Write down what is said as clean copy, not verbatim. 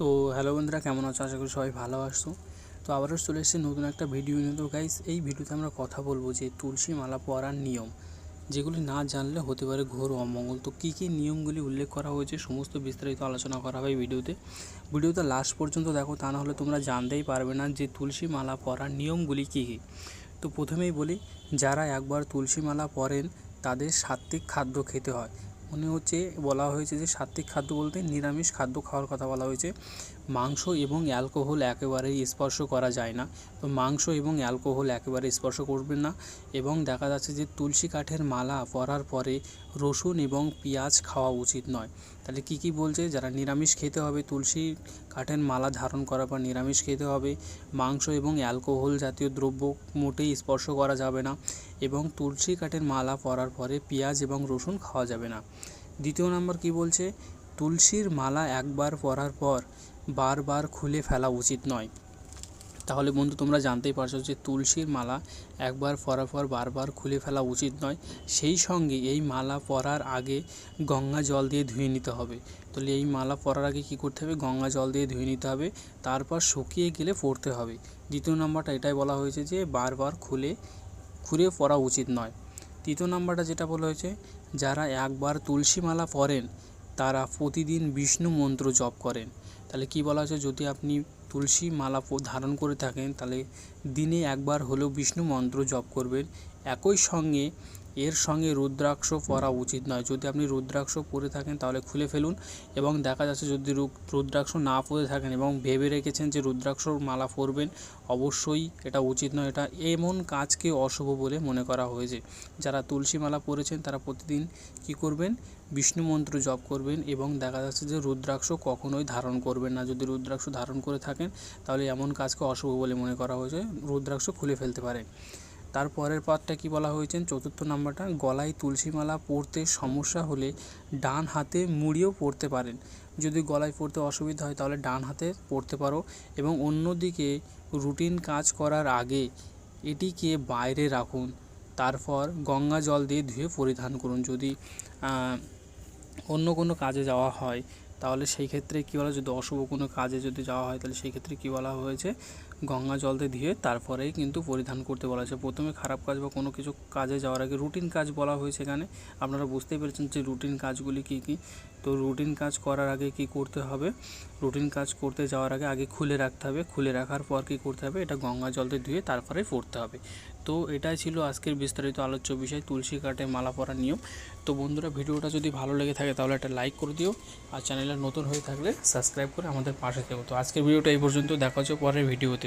তো হ্যালো বন্ধুরা, কেমন আছো? আশা করি সবাই ভালো আছো। তো আবারও চলে এসেছি নতুন একটা ভিডিও নিয়ে। তো গাইস, এই ভিডিওতে আমরা কথা বলবো যে তুলসী মালা পরার নিয়ম, যেগুলি না জানলে হতে পারে ঘোর অমঙ্গল। তো কী কী নিয়মগুলি উল্লেখ করা হয়েছে সমস্ত বিস্তারিত আলোচনা করা হবে এই ভিডিওতে লাস্ট পর্যন্ত দেখো, তা না হলে তোমরা জানতেই পারবে না যে তুলসী মালা পরার নিয়মগুলি কী কী। তো প্রথমেই বলি, যারা একবার তুলসী মালা পরেন তাদের সাত্ত্বিক খাদ্য খেতে হয়। মনে হচ্ছে বলা হয়েছে যে সাত্ত্বিক খাদ্য বলতে নিরামিষ খাদ্য খাওয়ার কথা বলা হয়েছে। মাংস এবং অ্যালকোহল একেবারেই স্পর্শ করা যায় না। তো মাংস এবং অ্যালকোহল একেবারে স্পর্শ করবেন না। এবং দেখা যাচ্ছে যে তুলসী কাঠের মালা পরার পরে রসুন এবং পেঁয়াজ খাওয়া উচিত নয়। তাহলে কি কি বলছে? যারা নিরামিষ খেতে হবে, তুলসী কাঠের মালা ধারণ করার পর নিরামিষ খেতে হবে। মাংস এবং অ্যালকোহল জাতীয় দ্রব্য মোটেই স্পর্শ করা যাবে না। এবং তুলসী কাঠের মালা পরার পরে পেঁয়াজ এবং রসুন খাওয়া যাবে না। দ্বিতীয় নম্বর কি বলছে? তুলসীর মালা একবার পরার পর বারবার খুলে ফেলা উচিত নয়। তাহলে বন্ধু, তোমরা জানতেই পারছো যে তুলসীর মালা একবার পরার পর বারবার খুলে ফেলা উচিত নয়। সেই সঙ্গে এই মালা পরার আগে গঙ্গা জল দিয়ে ধুয়ে নিতে হবে। তাহলে এই মালা পরার আগে কী করতে হবে? গঙ্গা জল দিয়ে ধুয়ে নিতে হবে, তারপর শুকিয়ে গেলে পরতে হবে। দ্বিতীয় নম্বরটা এটাই বলা হয়েছে যে বারবার খুলে পরা উচিত নয়। তৃতীয় নম্বরটা যেটা বলা হয়েছে, যারা একবার তুলসী মালা পরেন তারা প্রতিদিন বিষ্ণু মন্ত্র জপ করেন। তাহলে কি বলা হয়েছে? যদি আপনি তুলসী মালা ধারণ করে থাকেন তাহলে দিনে একবার হলেও বিষ্ণু মন্ত্র জপ করবেন। একই সঙ্গে এর সঙ্গে রুদ্রাক্ষ পরা উচিত নয়। যদি আপনি রুদ্রাক্ষ পরে থাকেন তাহলে খুলে ফেলুন। এবং দেখা যাচ্ছে যদি রুদ্রাক্ষ না পরে থাকেন এবং ভেবে রেখেছেন যে রুদ্রাক্ষর মালা পরবেন, অবশ্যই এটা উচিত নয়। এটা এমন কাজকে অশুভ বলে মনে করা হয়েছে। যারা তুলসী মালা পরেছেন তারা প্রতিদিন কি করবেন? বিষ্ণু মন্ত্র জপ করবেন। এবং দেখা যাচ্ছে যে রুদ্রাক্ষ কখনোই ধারণ করবেন না। যদি রুদ্রাক্ষ ধারণ করে থাকেন তাহলে এমন কাজকে অশুভ বলে মনে করা হয়েছে, রুদ্রাক্ষ খুলে ফেলতে পারে। তারপরের পার্টটা কি বলা হয়েছে? চতুর্থ নাম্বারটা, গলায় তুলসী মালা পরতে সমস্যা হলে ডান হাতে মুড়িয়েও পরতে পারেন। যদি গলায় পরতে অসুবিধা হয় তাহলে ডান হাতে পরতে পারো। এবং অন্যদিকে রুটিন কাজ করার আগে এটিকে বাইরে রাখুন, তারপর গঙ্গা জল দিয়ে ধুয়ে পরিধান করুন। যদি অন্য কোনো কাজে যাওয়া হয় তাহলে সেই ক্ষেত্রে কী বলা, যদি অশুভ কোনো কাজে যদি যাওয়া হয় তাহলে সেই ক্ষেত্রে কী বলা হয়েছে? গঙ্গা জলতে ধুয়ে তারপরেই কিন্তু পরিধান করতে বলা হয়েছে। প্রথমে খারাপ কাজ বা কোনো কিছু কাজে যাওয়ার আগে রুটিন কাজ বলা হয়েছে এখানে। আপনারা বুঝতেই পেরেছেন যে রুটিন কাজগুলি কী কী। তো রুটিন কাজ করার আগে কি করতে হবে? রুটিন কাজ করতে যাওয়ার আগে খুলে রাখতে হবে। খুলে রাখার পর কী করতে হবে? এটা গঙ্গা জলতে ধুয়ে তারপরে পরতে হবে। তো এটাই ছিল আজকের বিস্তারিত আলোচ্য বিষয়, তুলসী কাঠে মালা পরার নিয়ম। তো বন্ধুরা, ভিডিওটা যদি ভালো লেগে থাকে তাহলে একটা লাইক করে দিও, আর চ্যানেলে নতুন হয়ে থাকলে সাবস্ক্রাইব করে আমাদের পাশে থেকো। তো আজকের ভিডিওটা এই পর্যন্ত, দেখা হচ্ছে পরের ভিডিওতে।